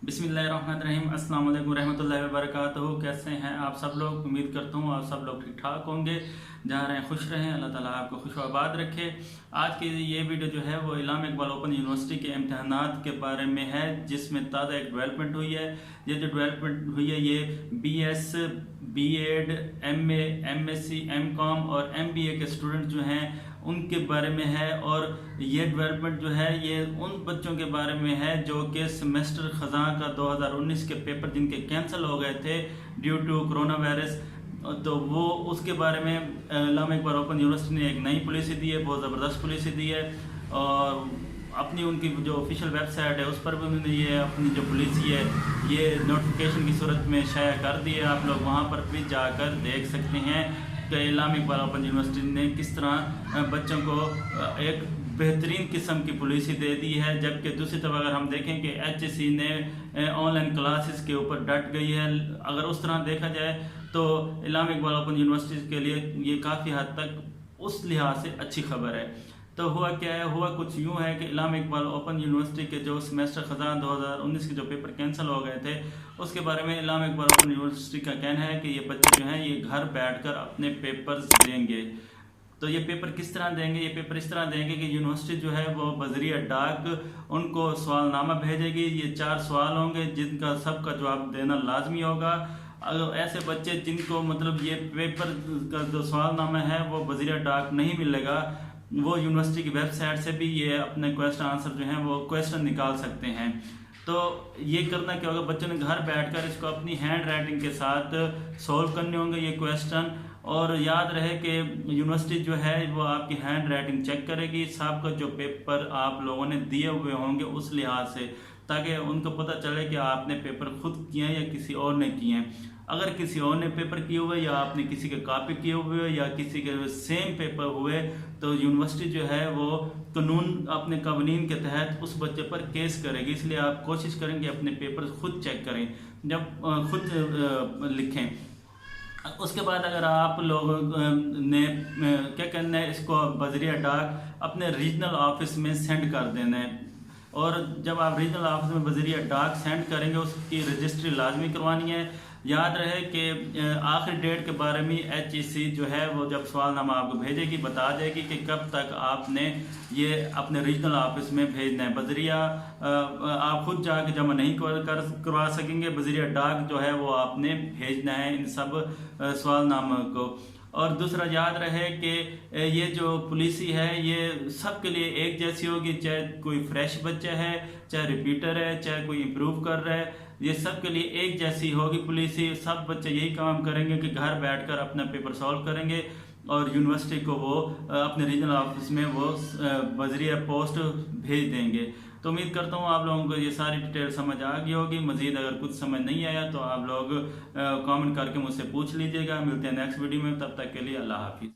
बिस्मिल्लाहिर्रहमानिर्रहीम। अस्सलाम वालेकुम रहमतुल्लाहि व बरकातुहू। कैसे हैं आप सब लोग? उम्मीद करता हूँ आप सब लोग ठीक ठाक होंगे। जहाँ रहें खुश रहें, अल्लाह ताला आपको खुश व आबाद रखे। आज की ये वीडियो जो है वो अल्लामा इकबाल ओपन यूनिवर्सिटी के इम्तहानात के बारे में है, जिसमें ताज़ा एक डेवलपमेंट हुई है। ये जो डेवलपमेंट हुई है ये BS, B.ed, MA, MSc, M.com और MBA के स्टूडेंट जो हैं उनके बारे में है। और ये डेवलपमेंट जो है ये उन बच्चों के बारे में है जो कि सेमेस्टर ख़ज़ां का 2019 के पेपर जिनके कैंसिल हो गए थे ड्यू टू कोरोना वायरस, तो वो उसके बारे में अल्लामा इकबाल ओपन यूनिवर्सिटी ने एक नई पॉलिसी दी है, बहुत ज़बरदस्त पॉलिसी दी है। और अपनी उनकी जो ऑफिशियल वेबसाइट है उस पर भी उन्होंने ये अपनी जो पॉलिसी है ये नोटिफिकेशन की सूरत में शाया कर दी है। आप लोग वहाँ पर भी जाकर देख सकते हैं कि अल्लामा इकबाल ओपन यूनिवर्सिटी ने किस तरह बच्चों को एक बेहतरीन किस्म की पॉलिसी दे दी है। जबकि दूसरी तरफ अगर हम देखें कि HSC ने ऑनलाइन क्लासेस के ऊपर डट गई है। अगर उस तरह देखा जाए तो अल्लामा इकबाल ओपन यूनिवर्सिटी के लिए ये काफ़ी हद तक उस लिहाज से अच्छी खबर है। तो हुआ क्या है, हुआ कुछ यूँ है कि अल्लामा इकबाल ओपन यूनिवर्सिटी के जो सेमेस्टर ख़ज़ां 2019 के जो पेपर कैंसिल हो गए थे उसके बारे में अल्लामा इकबाल ओपन यूनिवर्सिटी का कहना है कि ये बच्चे जो हैं ये घर बैठकर अपने पेपर्स देंगे। तो ये पेपर किस तरह देंगे? ये पेपर इस तरह देंगे कि यूनिवर्सिटी जो है वो बज़रिया डाक उनको सवालनामा भेजेगी। ये 4 सवाल होंगे जिनका सबका जवाब देना लाजमी होगा। अगर ऐसे बच्चे जिनको मतलब ये पेपर का जो सवालनामा है वो बज़रिया डाक नहीं मिलेगा, वो यूनिवर्सिटी की वेबसाइट से भी ये अपने क्वेश्चन आंसर जो हैं वो क्वेश्चन निकाल सकते हैं। तो ये करना क्या होगा, बच्चों ने घर बैठकर इसको अपनी हैंड राइटिंग के साथ सॉल्व करने होंगे ये क्वेश्चन। और याद रहे कि यूनिवर्सिटी जो है वो आपकी हैंड राइटिंग चेक करेगी, सबका जो पेपर आप लोगों ने दिए हुए होंगे उस लिहाज से, ताकि उनको पता चले कि आपने पेपर खुद किए हैं या किसी और ने किए हैं। अगर किसी और ने पेपर किए हुए या आपने किसी के कॉपी किए हुए या किसी के सेम पेपर हुए तो यूनिवर्सिटी जो है वो कानून अपने कवानीन के तहत उस बच्चे पर केस करेगी। इसलिए आप कोशिश करेंगे अपने पेपर खुद चेक करें जब खुद लिखें। उसके बाद अगर आप लोगों ने क्या करना है, इसको बज़रिया डाक अपने रीजनल ऑफिस में सेंड कर देना है। और जब आप रीजनल ऑफिस में बज़रिया डाक सेंड करेंगे उसकी रजिस्ट्री लाजमी करवानी है। याद रहे कि आखिरी डेट के बारे में HSC जो है वो जब सवालनामा आपको भेजेगी बता देगी कि कब तक आपने ये अपने रीजनल ऑफिस में भेजना है। बज़रिया आप खुद जाके जमा नहीं करवा सकेंगे, बज़रिया डाक जो है वो आपने भेजना है इन सब सवालनामों को। और दूसरा याद रहे कि ये जो पॉलिसी है ये सब के लिए एक जैसी होगी, चाहे कोई फ्रेश बच्चा है, चाहे रिपीटर है, चाहे कोई इम्प्रूव कर रहा है, ये सब के लिए एक जैसी होगी पॉलिसी। सब बच्चे यही काम करेंगे कि घर बैठकर अपना पेपर सॉल्व करेंगे और यूनिवर्सिटी को वो अपने रीजनल ऑफिस में वो बज़रिया पोस्ट भेज देंगे। तो उम्मीद करता हूँ आप लोगों को ये सारी डिटेल समझ आ गई होगी। मज़ीद अगर कुछ समझ नहीं आया तो आप लोग कमेंट करके मुझसे पूछ लीजिएगा। मिलते हैं नेक्स्ट वीडियो में, तब तक के लिए अल्लाह हाफिज़।